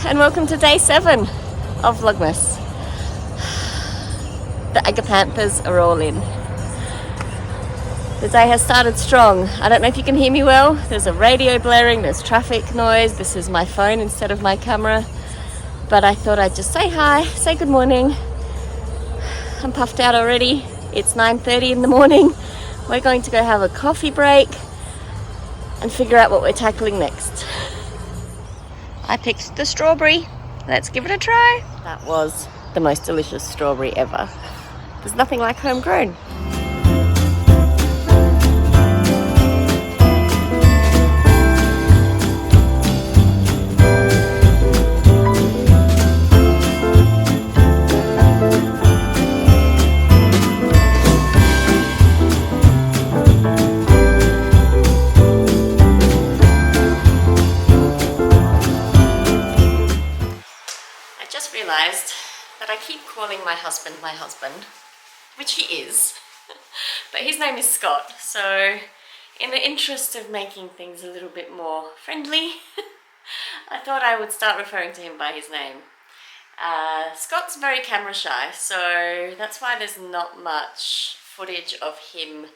and welcome to day 7 of Vlogmas. The agapanthers are all in. The day has started strong. I don't know if you can hear me well. There's a radio blaring, there's traffic noise. This is my phone instead of my camera. But I thought I'd just say hi, say good morning. I'm puffed out already. It's 9:30 in the morning. We're going to go have a coffee break and figure out what we're tackling next. I picked the strawberry. Let's give it a try. That was the most delicious strawberry ever. There's nothing like homegrown. I just realised that I keep calling my husband, which he is, but his name is Scott, so in the interest of making things a little bit more friendly, I thought I would start referring to him by his name. Scott's very camera shy, so that's why there's not much footage of him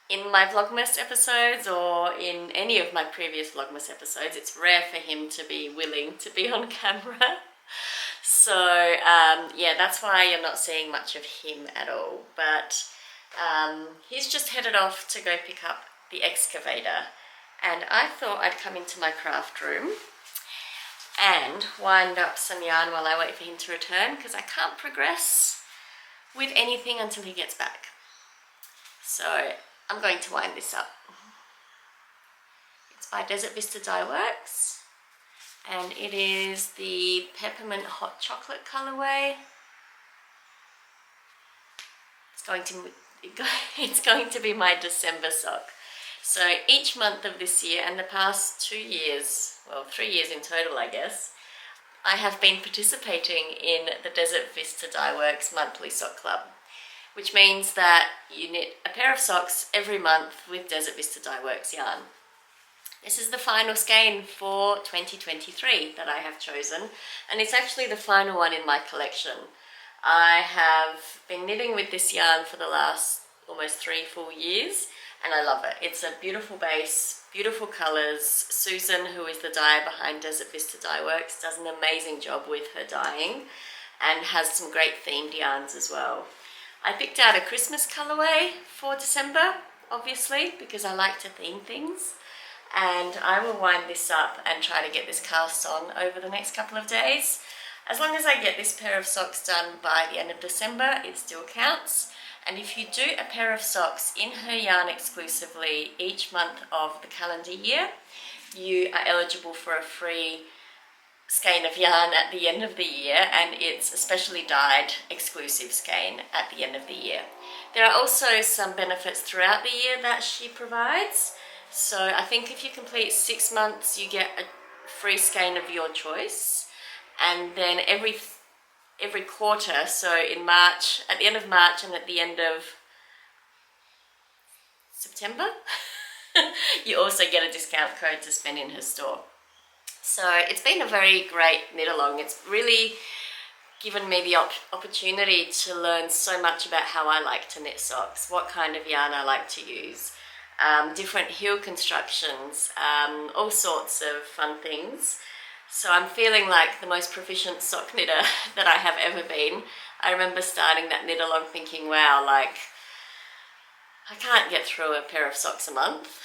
in my Vlogmas episodes or in any of my previous Vlogmas episodes. It's rare for him to be willing to be on camera. So yeah, that's why you're not seeing much of him at all. But he's just headed off to go pick up the excavator. And I thought I'd come into my craft room and wind up some yarn while I wait for him to return, because I can't progress with anything until he gets back. So I'm going to wind this up. It's by Desert Vista Dye Works, and it is the Peppermint Hot Chocolate colorway. It's going to be my December sock. So each month of this year and the past 2 years, well 3 years in total I guess, I have been participating in the Desert Vista Dye Works monthly sock club, which means that you knit a pair of socks every month with Desert Vista Dye Works yarn. This is the final skein for 2023 that I have chosen, and it's actually the final one in my collection. I have been knitting with this yarn for the last almost 3 full years, and I love it. It's a beautiful base, beautiful colours. Susan, who is the dyer behind Desert Vista Dye Works, does an amazing job with her dyeing and has some great themed yarns as well. I picked out a Christmas colourway for December, obviously, because I like to theme things. And I will wind this up and try to get this cast on over the next couple of days. As long as I get this pair of socks done by the end of December, it still counts. And if you do a pair of socks in her yarn exclusively each month of the calendar year, you are eligible for a free skein of yarn at the end of the year, and it's a specially dyed exclusive skein at the end of the year. There are also some benefits throughout the year that she provides. So I think if you complete 6 months, you get a free skein of your choice, and then every quarter, so in March, at the end of March and at the end of September, you also get a discount code to spend in her store. So it's been a very great knit along. It's really given me the opportunity to learn so much about how I like to knit socks, what kind of yarn I like to use, different heel constructions, all sorts of fun things. So I'm feeling like the most proficient sock knitter that I have ever been. I remember starting that knit along thinking, wow, like I can't get through a pair of socks a month.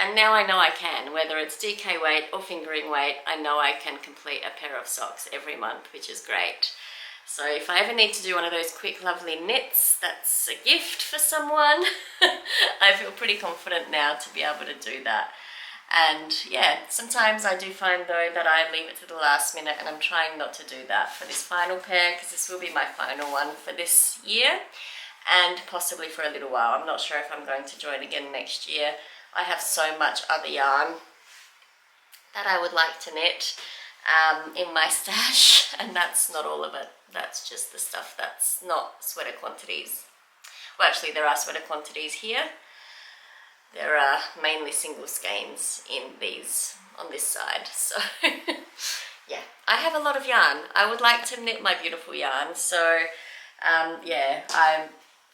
And now I know I can, whether it's DK weight or fingering weight, I know I can complete a pair of socks every month, which is great. So if I ever need to do one of those quick, lovely knits, that's a gift for someone. I feel pretty confident now to be able to do that. And yeah, sometimes I do find though that I leave it to the last minute, and I'm trying not to do that for this final pair, because this will be my final one for this year and possibly for a little while. I'm not sure if I'm going to join again next year. I have so much other yarn that I would like to knit in my stash, and that's not all of it. That's just the stuff that's not sweater quantities. Well, actually there are sweater quantities here. There are mainly single skeins in these on this side, so yeah, I have a lot of yarn. I would like to knit my beautiful yarn. So yeah, I'm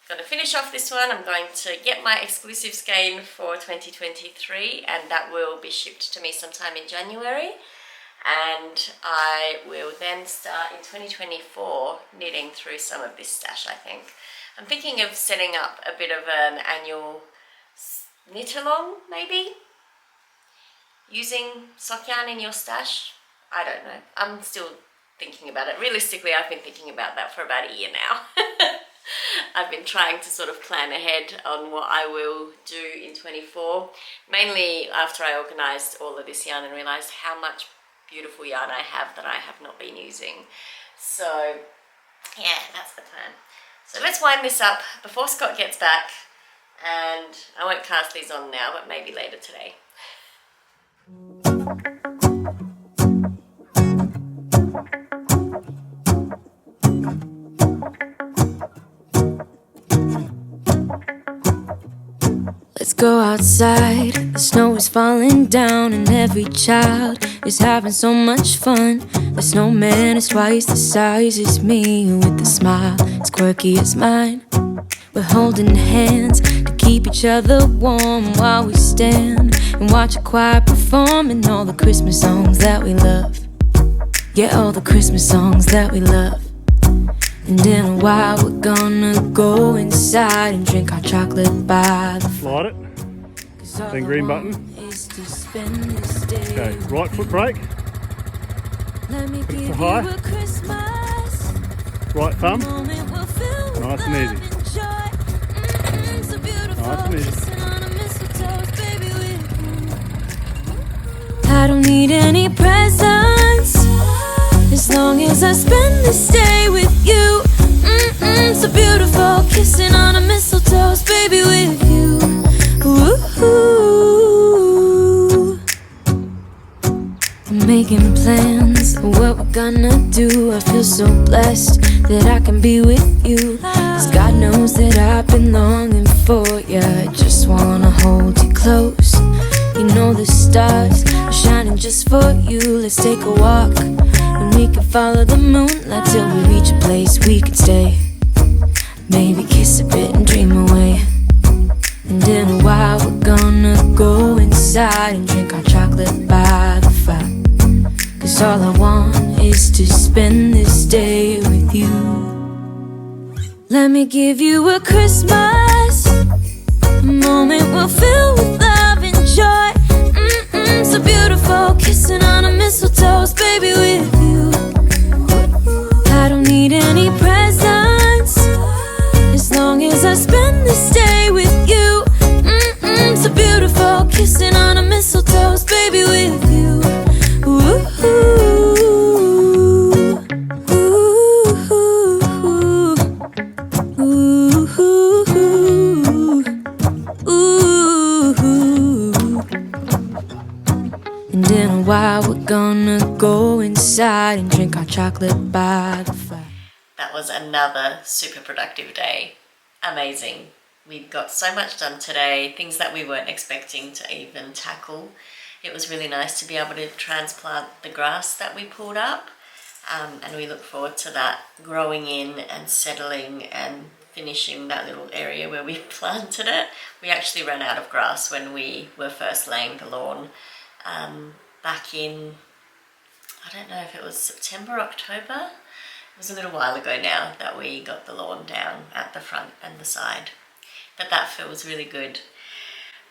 going to finish off this one. I'm going to get my exclusive skein for 2023, and that will be shipped to me sometime in January. And I will then start in 2024 knitting through some of this stash, I think. I'm thinking of setting up a bit of an annual knit along, maybe? Using sock yarn in your stash? I don't know. I'm still thinking about it. Realistically, I've been thinking about that for about a year now. I've been trying to sort of plan ahead on what I will do in 24, mainly after I organised all of this yarn and realised how much beautiful yarn I have that I have not been using. So yeah, that's the plan. So let's wind this up before Scott gets back, and I won't cast these on now, but maybe later today. Let's go outside, the snow is falling down and every child is having so much fun. The snowman is twice the size as me, with a smile as quirky as mine. We're holding hands to keep each other warm while we stand and watch a choir performing all the Christmas songs that we love. Yeah, all the Christmas songs that we love. And in a while we're gonna go inside and drink our chocolate by the Slide it, then green button. Okay, right foot brake, put it to high, right thumb, nice and easy. Nice and easy. I don't need any presents as long as I spend this day with you. So beautiful, kissing on a mistletoe, baby, with you. Ooh. I'm making plans of what we're gonna do. I feel so blessed that I can be with you, 'cause God knows that I've been longing for you. I just wanna hold you close. You know the stars are shining just for you. Let's take a walk and we can follow the moonlight till we reach a place we can stay. Maybe kiss a bit and dream away. And in a while we're gonna go inside and drink our chocolate by the fire, 'cause all I want is to spend this day with you. Let me give you a Christmas, a moment we'll fill with love and joy. So beautiful, kissing on a mistletoe, baby, with you. I don't need any presents as long as I spend this day with you. So beautiful, kissing on a mistletoe, baby, with you. Ooh. And in a while we're gonna go inside and drink our chocolate by the fire. That was another super productive day. Amazing. We got so much done today, things that we weren't expecting to even tackle. It was really nice to be able to transplant the grass that we pulled up, and we look forward to that growing in and settling and finishing that little area where we planted it. We actually ran out of grass when we were first laying the lawn back in, I don't know if it was September, October. It was a little while ago now that we got the lawn down at the front and the side, but that feels really good.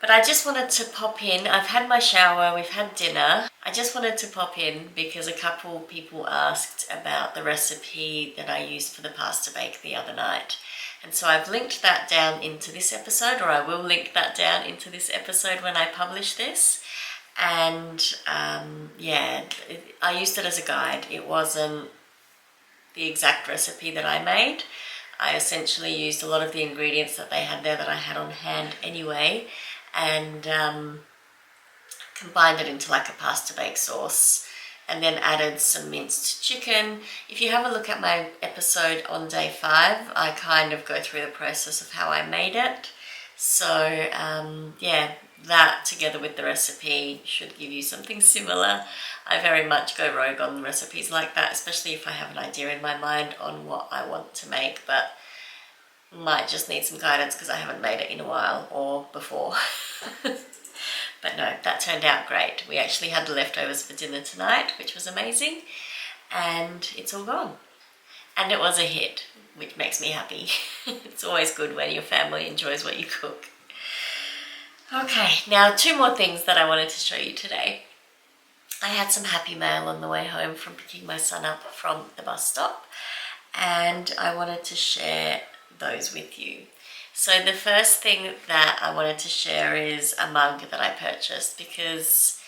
But I just wanted to pop in. I've had my shower, we've had dinner. I just wanted to pop in because a couple people asked about the recipe that I used for the pasta bake the other night. And so I've linked that down into this episode, or I will link that down into this episode when I publish this. And yeah, I used it as a guide. It wasn't the exact recipe that I made. I essentially used a lot of the ingredients that they had there that I had on hand anyway, and combined it into like a pasta bake sauce, and then added some minced chicken. If you have a look at my episode on day 5, I kind of go through the process of how I made it. So yeah, that together with the recipe should give you something similar. I very much go rogue on recipes like that, especially if I have an idea in my mind on what I want to make, but might just need some guidance because I haven't made it in a while or before. But no, that turned out great. We actually had the leftovers for dinner tonight, which was amazing, and it's all gone. And it was a hit, which makes me happy. It's always good when your family enjoys what you cook. Okay, now 2 more things that I wanted to show you today. I had some happy mail on the way home from picking my son up from the bus stop, and I wanted to share those with you. So the first thing that I wanted to share is a mug that I purchased because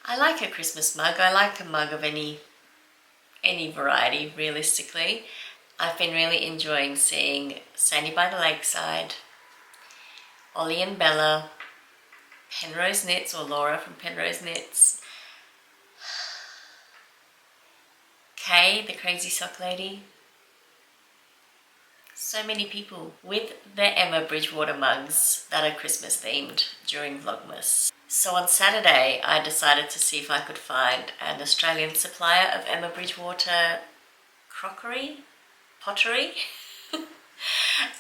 I like a Christmas mug. I like a mug of any variety, realistically. I've been really enjoying seeing Sandy by the Lakeside, Ollie and Bella, Penrose Knits, or Laura from Penrose Knits, Kay, the Crazy Sock Lady. So many people with their Emma Bridgewater mugs that are Christmas themed during Vlogmas. So on Saturday I decided to see if I could find an Australian supplier of Emma Bridgewater pottery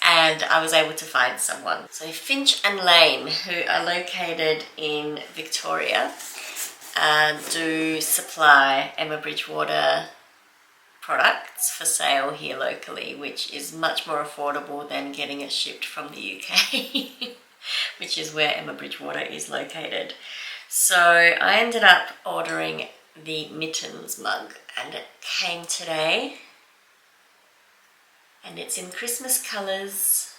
and I was able to find someone. So Finch and Lane, who are located in Victoria, do supply Emma Bridgewater products for sale here locally, which is much more affordable than getting it shipped from the UK, which is where Emma Bridgewater is located. So I ended up ordering the Mittens mug and it came today, and it's in Christmas colours,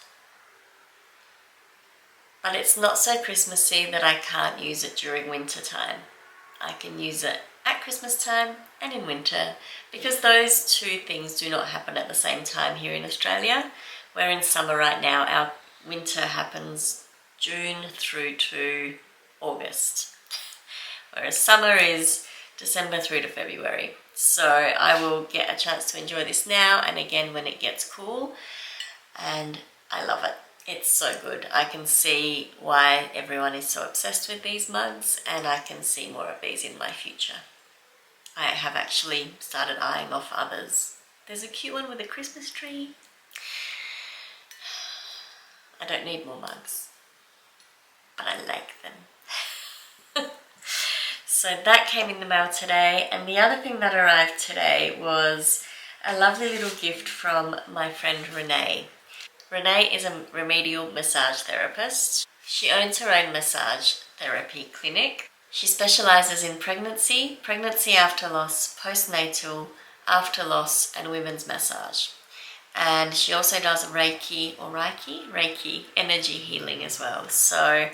but it's not so Christmassy that I can't use it during winter time. I can use it at Christmas time and in winter, because those 2 things do not happen at the same time here in Australia. We're in summer right now. Our winter happens June through to August, whereas summer is December through to February. So I will get a chance to enjoy this now and again when it gets cool, and I love it. It's so good. I can see why everyone is so obsessed with these mugs, and I can see more of these in my future. I have actually started eyeing off others. There's a cute one with a Christmas tree. I don't need more mugs, but I like them. So that came in the mail today, and the other thing that arrived today was a lovely little gift from my friend Renee. Renee is a remedial massage therapist. She owns her own massage therapy clinic. She specialises in pregnancy after loss, postnatal, after loss, and women's massage. And she also does Reiki energy healing as well. So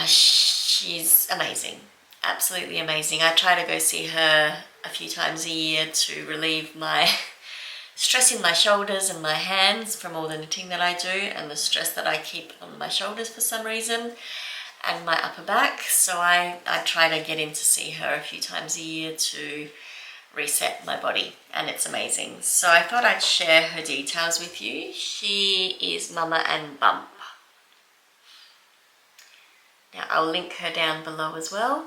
she's amazing, absolutely amazing. I try to go see her a few times a year to relieve my stress in my shoulders and my hands from all the knitting that I do, and the stress that I keep on my shoulders for some reason, and my upper back. So I try to get in to see her a few times a year to reset my body, and it's amazing. So I thought I'd share her details with you. She is Mama and Bump. Now I'll link her down below as well.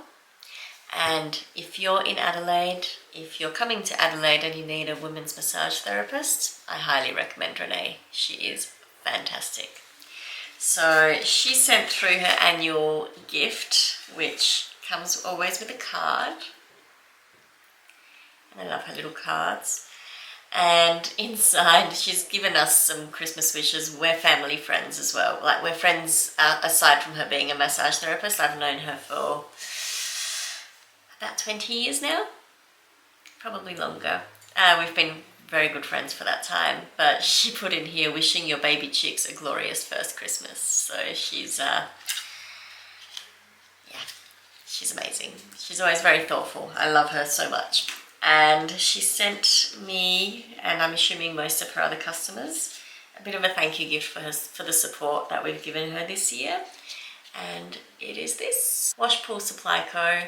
And if you're in Adelaide, if you're coming to Adelaide and you need a women's massage therapist, I highly recommend Renee. She is fantastic. So she sent through her annual gift, which comes always with a card. And I love her little cards. And inside, she's given us some Christmas wishes. We're family friends as well. Like, we're friends aside from her being a massage therapist. I've known her for about 20 years now, probably longer. We've been very good friends for that time, but she put in here, wishing your baby chicks a glorious first Christmas. So she's, yeah, she's amazing. She's always very thoughtful. I love her so much. And she sent me, and I'm assuming most of her other customers, a bit of a thank you gift for the support that we've given her this year. And it is this Wash Pool Supply Co.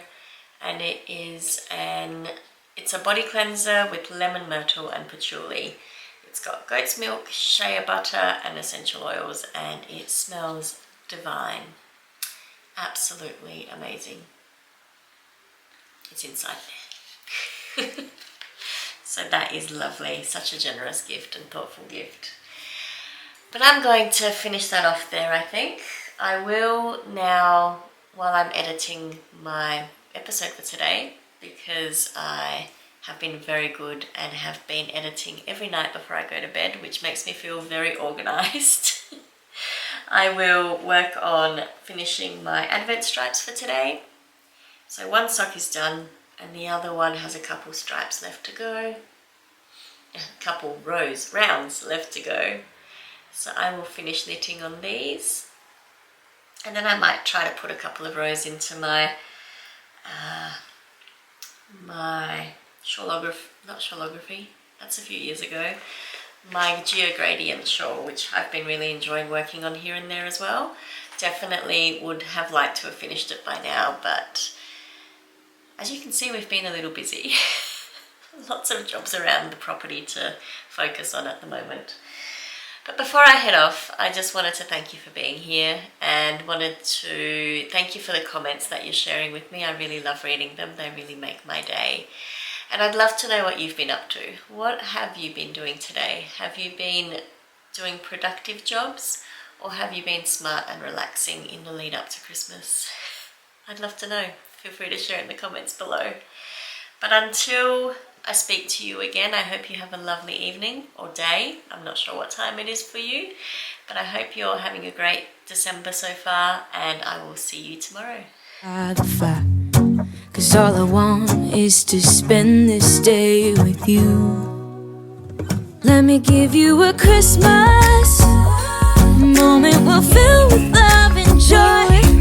And it's a body cleanser with lemon myrtle and patchouli. It's got goat's milk, shea butter and essential oils, and it smells divine. absolutely amazing. It's inside there. So that is lovely, such a generous gift and thoughtful gift. But I'm going to finish that off there, I think. I will now, while I'm editing my episode for today, because I have been very good and have been editing every night before I go to bed, which makes me feel very organised. I will work on finishing my Advent stripes for today. So one sock is done and the other one has a couple stripes left to go. A couple rounds left to go. So I will finish knitting on these. And then I might try to put a couple of rows into my not shawlography, that's a few years ago, my Geogradient shawl, which I've been really enjoying working on here and there as well. Definitely would have liked to have finished it by now, but as you can see, we've been a little busy. Lots of jobs around the property to focus on at the moment. But before I head off, I just wanted to thank you for being here and wanted to thank you for the comments that you're sharing with me. I really love reading them. They really make my day. And I'd love to know what you've been up to. What have you been doing today? Have you been doing productive jobs, or have you been smart and relaxing in the lead up to Christmas? I'd love to know. Feel free to share in the comments below. But until I speak to you again, I hope you have a lovely evening or day. I'm not sure what time it is for you, but I hope you're having a great December so far, and I will see you tomorrow. Cause all I want is to spend this day with you. Let me give you a Christmas moment we'll fill with love and joy.